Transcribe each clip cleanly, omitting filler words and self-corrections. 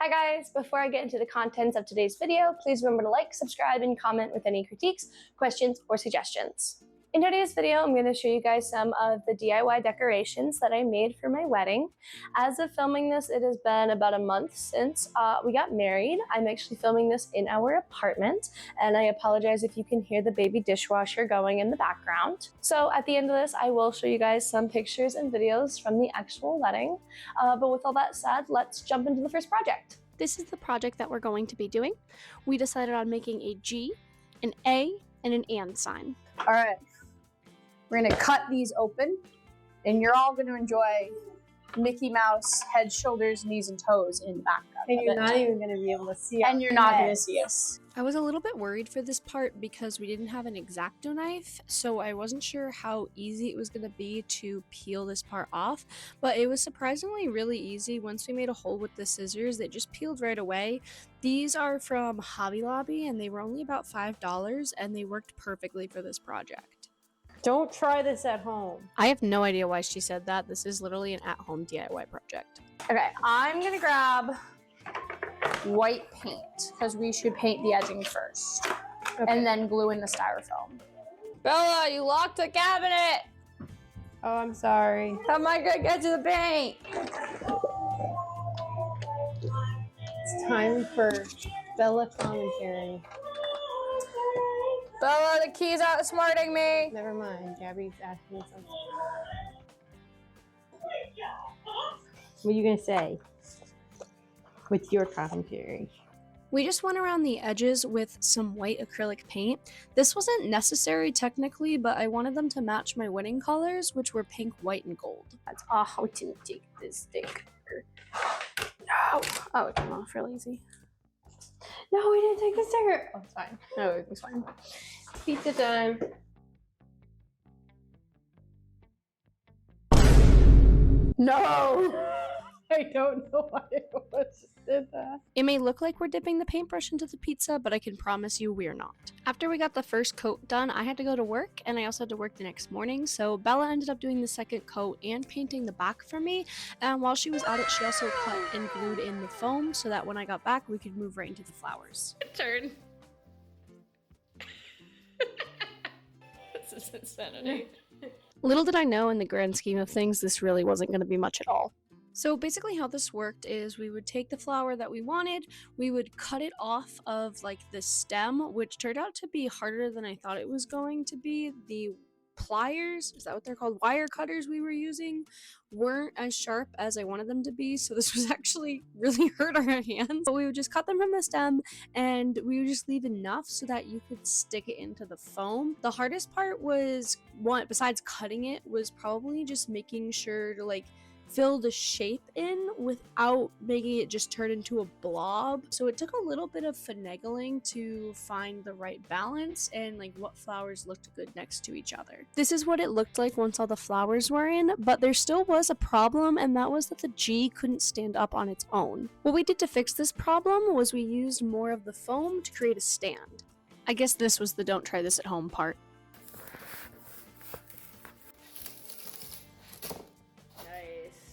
Hi guys, before I get into the contents of today's video, please remember to like, subscribe, and comment with any critiques, questions, or suggestions. In today's video, I'm going to show you guys some of the DIY decorations that I made for my wedding. As of filming this, it has been about a month since we got married. I'm actually filming this in our apartment, and I apologize if you can hear the baby dishwasher going in the background. So at the end of this, I will show you guys some pictures and videos from the actual wedding. But with all that said, let's jump into the first project. This is the project that we're going to be doing. We decided on making a G, an A, and an and sign. All right, we're gonna cut these open, and you're all gonna enjoy Mickey Mouse head, shoulders, knees, and toes in the background. And you're not even gonna be able to see us. And you're not gonna see us. I was a little bit worried for this part because we didn't have an X-Acto knife, so I wasn't sure how easy it was going to be to peel this part off, but it was surprisingly really easy. Once we made a hole with the scissors, it just peeled right away. These are from Hobby Lobby, and they were only about $5, and they worked perfectly for this project. Don't try this at home. I have no idea why she said that. This is literally an at-home DIY project. Okay, I'm gonna grab white paint because we should paint the edging first, and then glue in the styrofoam. Bella, you locked the cabinet. Oh, I'm sorry. How am I gonna get to the paint? It's time for Bella commentary. Bella, the key's outsmarting me. Never mind, Gabby's asking something. What are you gonna say with your commentary? We just went around the edges with some white acrylic paint. This wasn't necessary technically, but I wanted them to match my wedding colors, which were pink, white, and gold. That's we didn't take this sticker. No. Oh, it came off real easy. No, we didn't take the sticker. Oh, it's fine. No, it's fine. Pizza time. No! I don't know why I did that. It may look like we're dipping the paintbrush into the pizza, but I can promise you we're not. After we got the first coat done, I had to go to work, and I also had to work the next morning, so Bella ended up doing the second coat and painting the back for me, and while she was at it, she also cut and glued in the foam so that when I got back, we could move right into the flowers. Turn. This is insanity. Little did I know, in the grand scheme of things, this really wasn't going to be much at all. So basically how this worked is we would take the flower that we wanted, we would cut it off of like the stem, which turned out to be harder than I thought it was going to be. The pliers, is that what they're called? Wire cutters we were using weren't as sharp as I wanted them to be, so this was actually really hurt our hands. But we would just cut them from the stem, and we would just leave enough so that you could stick it into the foam. The hardest part was, besides cutting it, was probably just making sure to like fill the shape in without making it just turn into a blob. So it took a little bit of finagling to find the right balance and like what flowers looked good next to each other. This is what it looked like once all the flowers were in, but there still was a problem, and that was that the G couldn't stand up on its own. What we did to fix this problem was we used more of the foam to create a stand. I guess this was the don't try this at home part.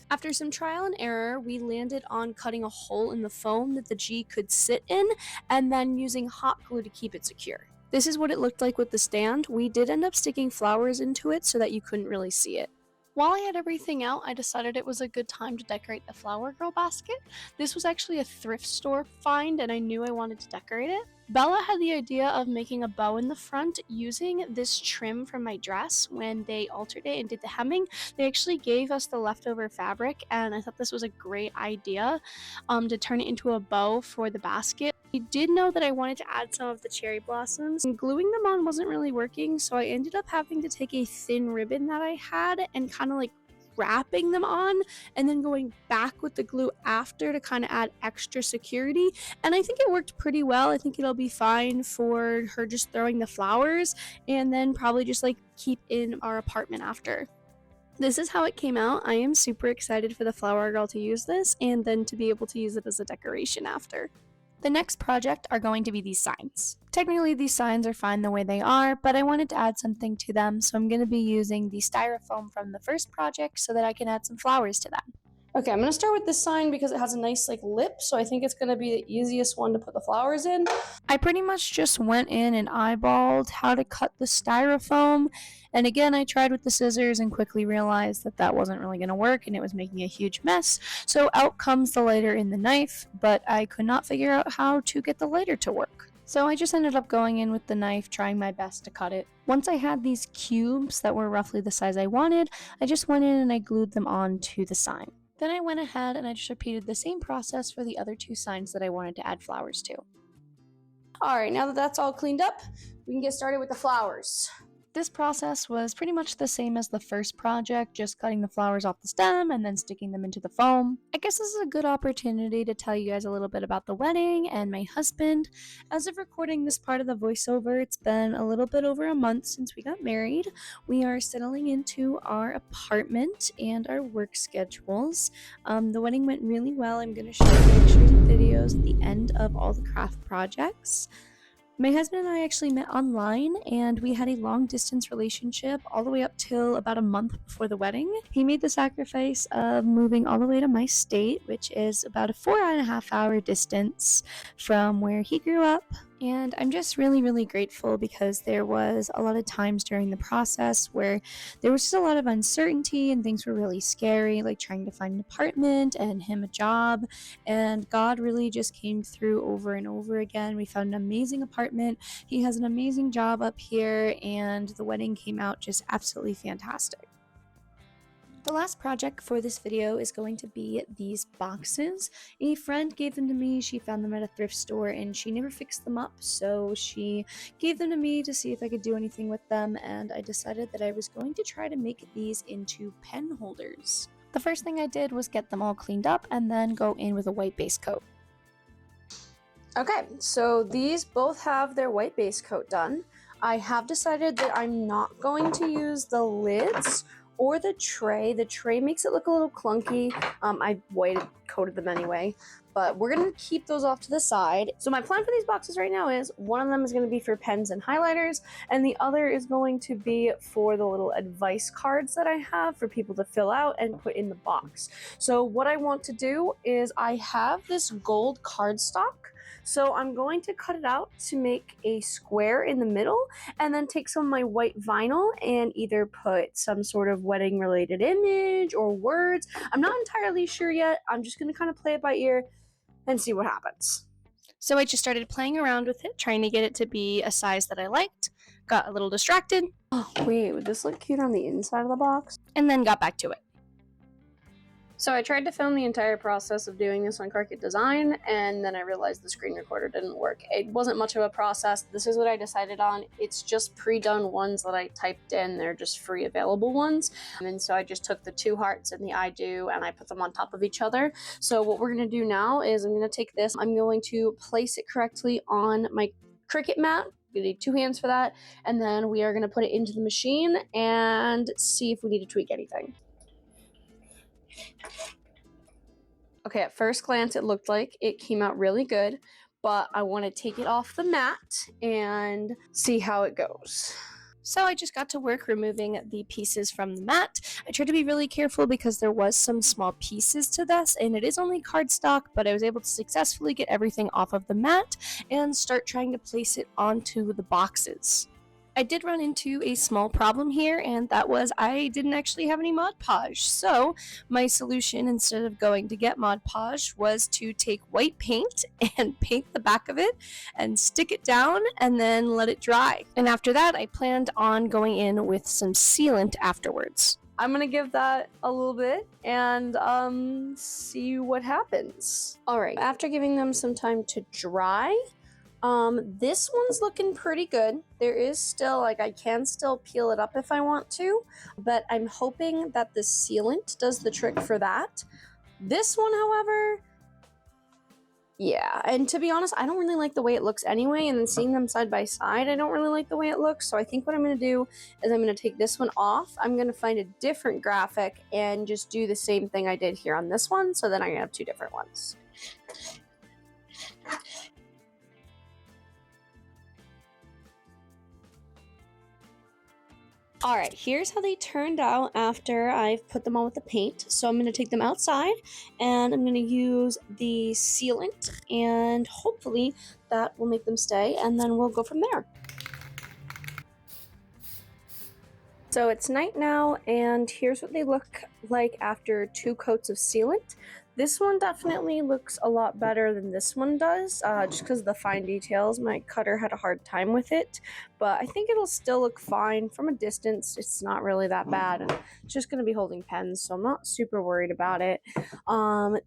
After some trial and error, we landed on cutting a hole in the foam that the G could sit in, and then using hot glue to keep it secure. This is what it looked like with the stand. We did end up sticking flowers into it so that you couldn't really see it. While I had everything out, I decided it was a good time to decorate the flower girl basket. This was actually a thrift store find, and I knew I wanted to decorate it. Bella had the idea of making a bow in the front using this trim from my dress. When they altered it and did the hemming, they actually gave us the leftover fabric, and I thought this was a great idea to turn it into a bow for the basket. I did know that I wanted to add some of the cherry blossoms, and gluing them on wasn't really working, so I ended up having to take a thin ribbon that I had and kind of like wrapping them on and then going back with the glue after to kind of add extra security, and I think it worked pretty well. I think it'll be fine for her just throwing the flowers and then probably just like keep in our apartment after. This is how it came out. I am super excited for the flower girl to use this and then to be able to use it as a decoration after. The next project are going to be these signs. Technically these signs are fine the way they are, but I wanted to add something to them, so I'm going to be using the styrofoam from the first project so that I can add some flowers to them. Okay, I'm gonna start with this sign because it has a nice like lip, so I think it's gonna be the easiest one to put the flowers in. I pretty much just went in and eyeballed how to cut the styrofoam, and again I tried with the scissors and quickly realized that that wasn't really going to work and it was making a huge mess, so out comes the lighter in the knife, but I could not figure out how to get the lighter to work. So I just ended up going in with the knife, trying my best to cut it. Once I had these cubes that were roughly the size I wanted, I just went in and I glued them onto the sign. Then I went ahead and I just repeated the same process for the other 2 signs that I wanted to add flowers to. All right, now that that's all cleaned up, we can get started with the flowers. This process was pretty much the same as the first project, just cutting the flowers off the stem and then sticking them into the foam. I guess this is a good opportunity to tell you guys a little bit about the wedding and my husband. As of recording this part of the voiceover, it's been a little bit over a month since we got married. We are settling into our apartment and our work schedules. The wedding went really well. I'm going to show you pictures and videos at the end of all the craft projects. My husband and I actually met online, and we had a long-distance relationship all the way up till about a month before the wedding. He made the sacrifice of moving all the way to my state, which is about a 4.5-hour distance from where he grew up. And I'm just really, really grateful because there was a lot of times during the process where there was just a lot of uncertainty and things were really scary, like trying to find an apartment and him a job. And God really just came through over and over again. We found an amazing apartment. He has an amazing job up here, and the wedding came out just absolutely fantastic. The last project for this video is going to be these boxes. A friend gave them to me. She found them at a thrift store and she never fixed them up, so she gave them to me to see if I could do anything with them, and I decided that I was going to try to make these into pen holders. The first thing I did was get them all cleaned up and then go in with a white base coat. Okay, so these both have their white base coat done. I have decided that I'm not going to use the lids or the tray. The tray makes it look a little clunky. I white coated them anyway, but we're gonna keep those off to the side. So my plan for these boxes right now is one of them is gonna be for pens and highlighters, and the other is going to be for the little advice cards that I have for people to fill out and put in the box. So what I want to do is I have this gold cardstock. So I'm going to cut it out to make a square in the middle, and then take some of my white vinyl and either put some sort of wedding related image or words. I'm not entirely sure yet. I'm just going to kind of play it by ear and see what happens. So I just started playing around with it, trying to get it to be a size that I liked, got a little distracted. Oh, wait, would this look cute on the inside of the box? And then got back to it. So I tried to film the entire process of doing this on Cricut Design, and then I realized the screen recorder didn't work. It wasn't much of a process. This is what I decided on. It's just pre-done ones that I typed in. They're just free available ones. And so I just took the 2 hearts and the I do, and I put them on top of each other. So what we're gonna do now is I'm gonna take this, I'm going to place it correctly on my Cricut mat. We need 2 hands for that. And then we are gonna put it into the machine and see if we need to tweak anything. Okay, at first glance, it looked like it came out really good, but I want to take it off the mat and see how it goes. So I just got to work removing the pieces from the mat. I tried to be really careful because there was some small pieces to this, and it is only cardstock, but I was able to successfully get everything off of the mat and start trying to place it onto the boxes. I did run into a small problem here, and that was I didn't actually have any Mod Podge. So my solution, instead of going to get Mod Podge, was to take white paint and paint the back of it and stick it down and then let it dry. And after that, I planned on going in with some sealant afterwards. I'm gonna give that a little bit and see what happens. All right, after giving them some time to dry, this one's looking pretty good. There is still, like, I can still peel it up if I want to, but I'm hoping that the sealant does the trick for that. This one, however, yeah, and to be honest, I don't really like the way it looks anyway, and then seeing them side by side, I don't really like the way it looks, so I think what I'm going to do is I'm going to take this one off, I'm going to find a different graphic, and just do the same thing I did here on this one, so then I'm going to have 2 different ones. Alright, here's how they turned out after I've put them on with the paint. So I'm going to take them outside and I'm going to use the sealant and hopefully that will make them stay and then we'll go from there. So it's night now and here's what they look like after 2 coats of sealant. This one definitely looks a lot better than this one does, just because of the fine details. My cutter had a hard time with it, but I think it'll still look fine. From a distance, it's not really that bad, and it's just going to be holding pens, so I'm not super worried about it. I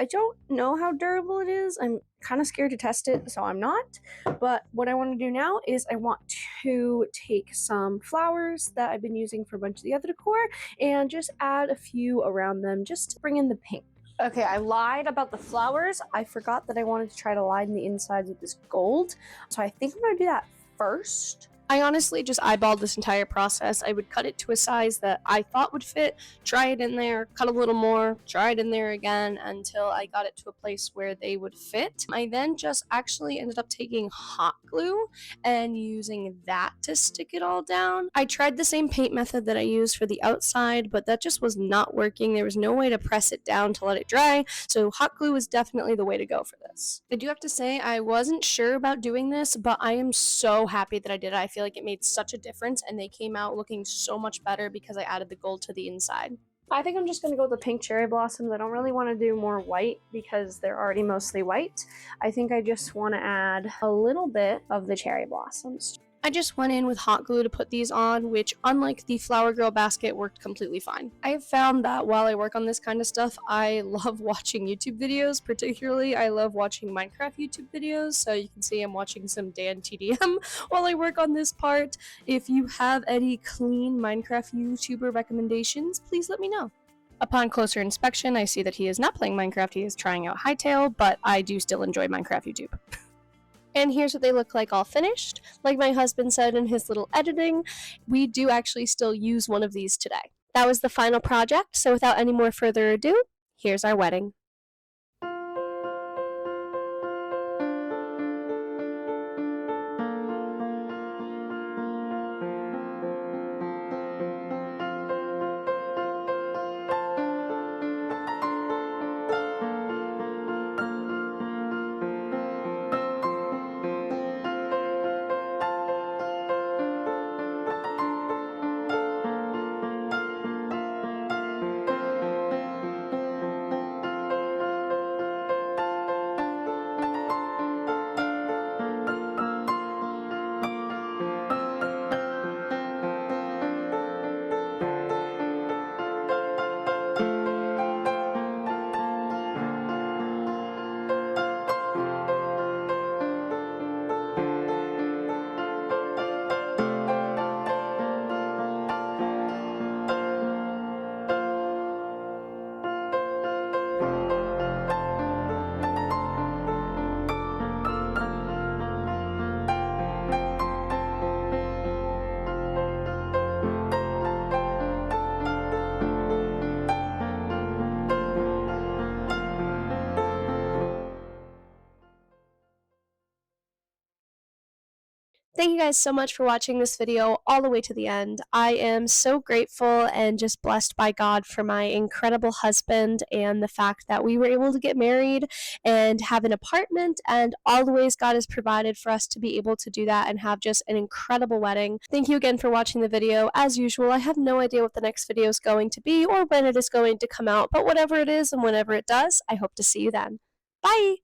don't know how durable it is. I'm kind of scared to test it, so I'm not. But what I want to do now is I want to take some flowers that I've been using for a bunch of the other decor and just add a few around them just to bring in the pink. Okay, I lied about the flowers. I forgot that I wanted to try to line the insides with this gold. So I think I'm going to do that first. I honestly just eyeballed this entire process. I would cut it to a size that I thought would fit, try it in there, cut a little more, try it in there again until I got it to a place where they would fit. I then just actually ended up taking hot glue and using that to stick it all down. I tried the same paint method that I used for the outside, but that just was not working. There was no way to press it down to let it dry, so hot glue was definitely the way to go for this. I do have to say I wasn't sure about doing this, but I am so happy that I did it. I feel like it made such a difference and they came out looking so much better because I added the gold to the inside. I think I'm just going to go with the pink cherry blossoms. I don't really want to do more white because they're already mostly white. I think I just want to add a little bit of the cherry blossoms. I just went in with hot glue to put these on, which unlike the Flower Girl basket worked completely fine. I have found that while I work on this kind of stuff, I love watching YouTube videos. Particularly, I love watching Minecraft YouTube videos, so you can see I'm watching some Dan TDM while I work on this part. If you have any clean Minecraft YouTuber recommendations, please let me know. Upon closer inspection, I see that he is not playing Minecraft, he is trying out Hytale, but I do still enjoy Minecraft YouTube. And here's what they look like all finished. Like my husband said in his little editing, we do actually still use one of these today. That was the final project, so without any more further ado, here's our wedding. Thank you guys so much for watching this video all the way to the end. I am so grateful and just blessed by God for my incredible husband and the fact that we were able to get married and have an apartment and all the ways God has provided for us to be able to do that and have just an incredible wedding. Thank you again for watching the video. As usual, I have no idea what the next video is going to be or when it is going to come out, but whatever it is and whenever it does, I hope to see you then. Bye!